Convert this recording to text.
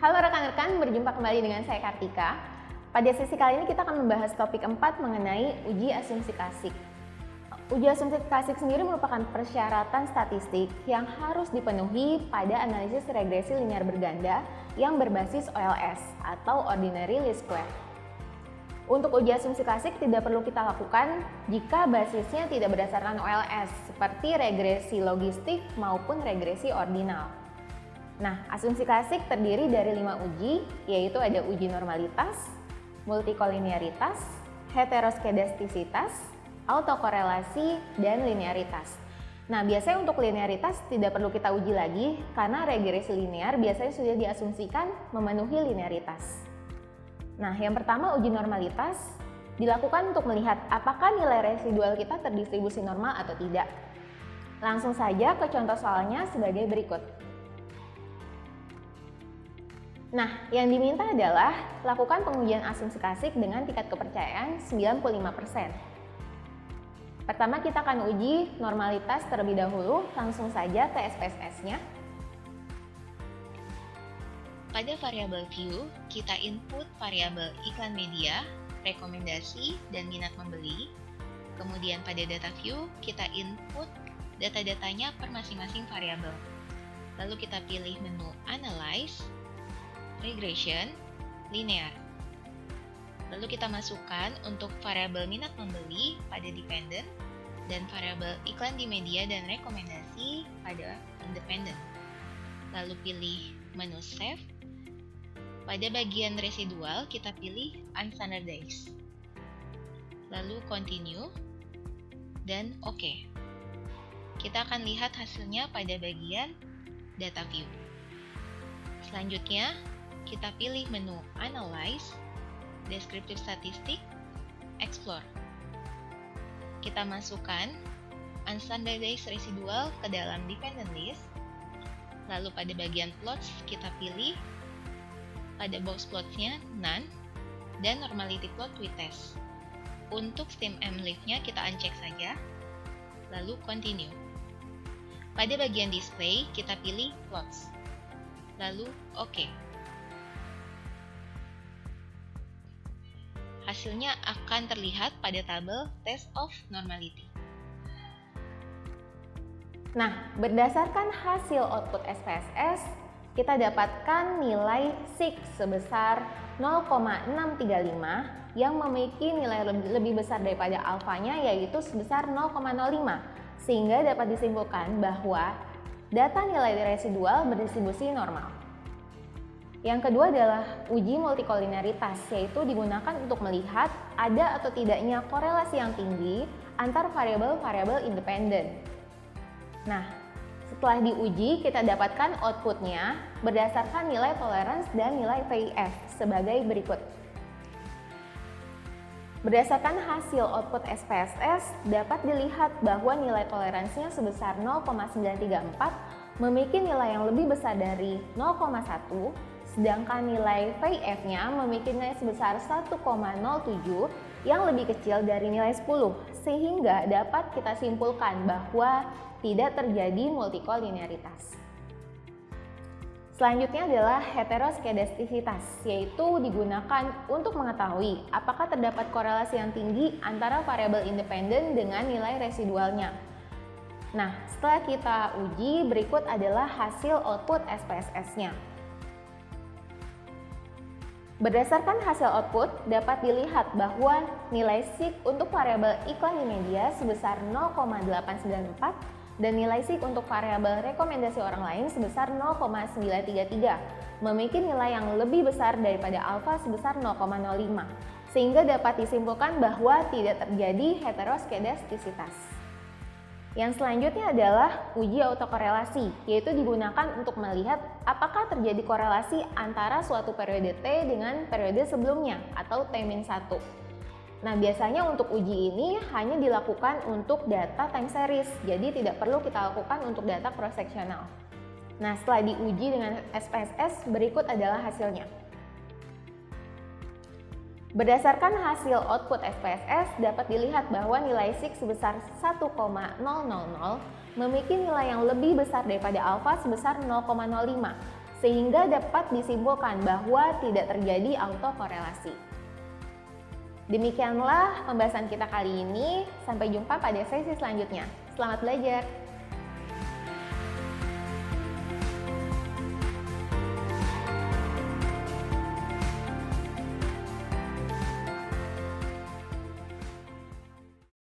Halo rekan-rekan, berjumpa kembali dengan saya Kartika. Pada sesi kali ini kita akan membahas topik 4 mengenai uji asumsi klasik. Uji asumsi klasik sendiri merupakan persyaratan statistik yang harus dipenuhi pada analisis regresi linear berganda yang berbasis OLS atau Ordinary Least Square. Untuk uji asumsi klasik tidak perlu kita lakukan jika basisnya tidak berdasarkan OLS, seperti regresi logistik maupun regresi ordinal. Nah, asumsi klasik terdiri dari 5 uji, yaitu ada uji normalitas, multikolinearitas, heteroskedastisitas, autokorelasi, dan linearitas. Nah, biasanya untuk linearitas tidak perlu kita uji lagi karena regresi linear biasanya sudah diasumsikan memenuhi linearitas. Nah, yang pertama uji normalitas dilakukan untuk melihat apakah nilai residual kita terdistribusi normal atau tidak. Langsung saja ke contoh soalnya sebagai berikut. Nah, yang diminta adalah lakukan pengujian asumsi klasik dengan tingkat kepercayaan 95%. Pertama kita akan uji normalitas terlebih dahulu, langsung saja ke SPSS-nya. Pada variabel view, kita input variabel iklan media, rekomendasi, dan minat membeli. Kemudian pada data view, kita input data-datanya per masing-masing variabel. Lalu kita pilih menu Analyze, Regression, Linear. Lalu kita masukkan untuk variabel minat membeli pada dependent dan variabel iklan di media dan rekomendasi pada independent. Lalu pilih menu Save. Pada bagian residual kita pilih Unstandardized. Lalu Continue dan OK. Kita akan lihat hasilnya pada bagian Data View. Selanjutnya, kita pilih menu Analyze, Descriptive Statistic, Explore. Kita masukkan Unstandardized Residual ke dalam Dependent List. Lalu pada bagian Plots, kita pilih pada box plots-nya None dan Normality Plot with Test. Untuk StimM-Leaf-nya kita uncheck saja, lalu Continue. Pada bagian Display, kita pilih Plots, lalu OK. Hasilnya akan terlihat pada tabel Test of Normality. Nah, berdasarkan hasil output SPSS, kita dapatkan nilai SIG sebesar 0,635 yang memiliki nilai lebih besar daripada alfanya, yaitu sebesar 0,05, sehingga dapat disimpulkan bahwa data nilai residual berdistribusi normal. Yang kedua adalah uji multikolinearitas, yaitu digunakan untuk melihat ada atau tidaknya korelasi yang tinggi antar variabel-variabel independen. Nah, setelah diuji, kita dapatkan outputnya berdasarkan nilai tolerance dan nilai VIF sebagai berikut. Berdasarkan hasil output SPSS, dapat dilihat bahwa nilai toleransinya sebesar 0,934 memiliki nilai yang lebih besar dari 0,1, sedangkan nilai VIF-nya memiliki nilai sebesar 1,07 yang lebih kecil dari nilai 10, sehingga dapat kita simpulkan bahwa tidak terjadi multikolinearitas. Selanjutnya adalah heteroskedastisitas, yaitu digunakan untuk mengetahui apakah terdapat korelasi yang tinggi antara variabel independen dengan nilai residualnya. Nah, setelah kita uji, berikut adalah hasil output SPSS-nya. Berdasarkan hasil output, dapat dilihat bahwa nilai SIG untuk variabel iklan di media sebesar 0,894 dan nilai SIG untuk variabel rekomendasi orang lain sebesar 0,933, memiliki nilai yang lebih besar daripada alfa sebesar 0,05, sehingga dapat disimpulkan bahwa tidak terjadi heteroskedastisitas. Yang selanjutnya adalah uji autokorelasi, yaitu digunakan untuk melihat apakah terjadi korelasi antara suatu periode T dengan periode sebelumnya atau T-1. Nah, biasanya untuk uji ini hanya dilakukan untuk data time series, jadi tidak perlu kita lakukan untuk data cross-sectional. Nah, setelah diuji dengan SPSS, berikut adalah hasilnya. Berdasarkan hasil output SPSS, dapat dilihat bahwa nilai SIG sebesar 1,000 memiliki nilai yang lebih besar daripada alfa sebesar 0,05, sehingga dapat disimpulkan bahwa tidak terjadi autokorelasi. Demikianlah pembahasan kita kali ini. Sampai jumpa pada sesi selanjutnya. Selamat belajar!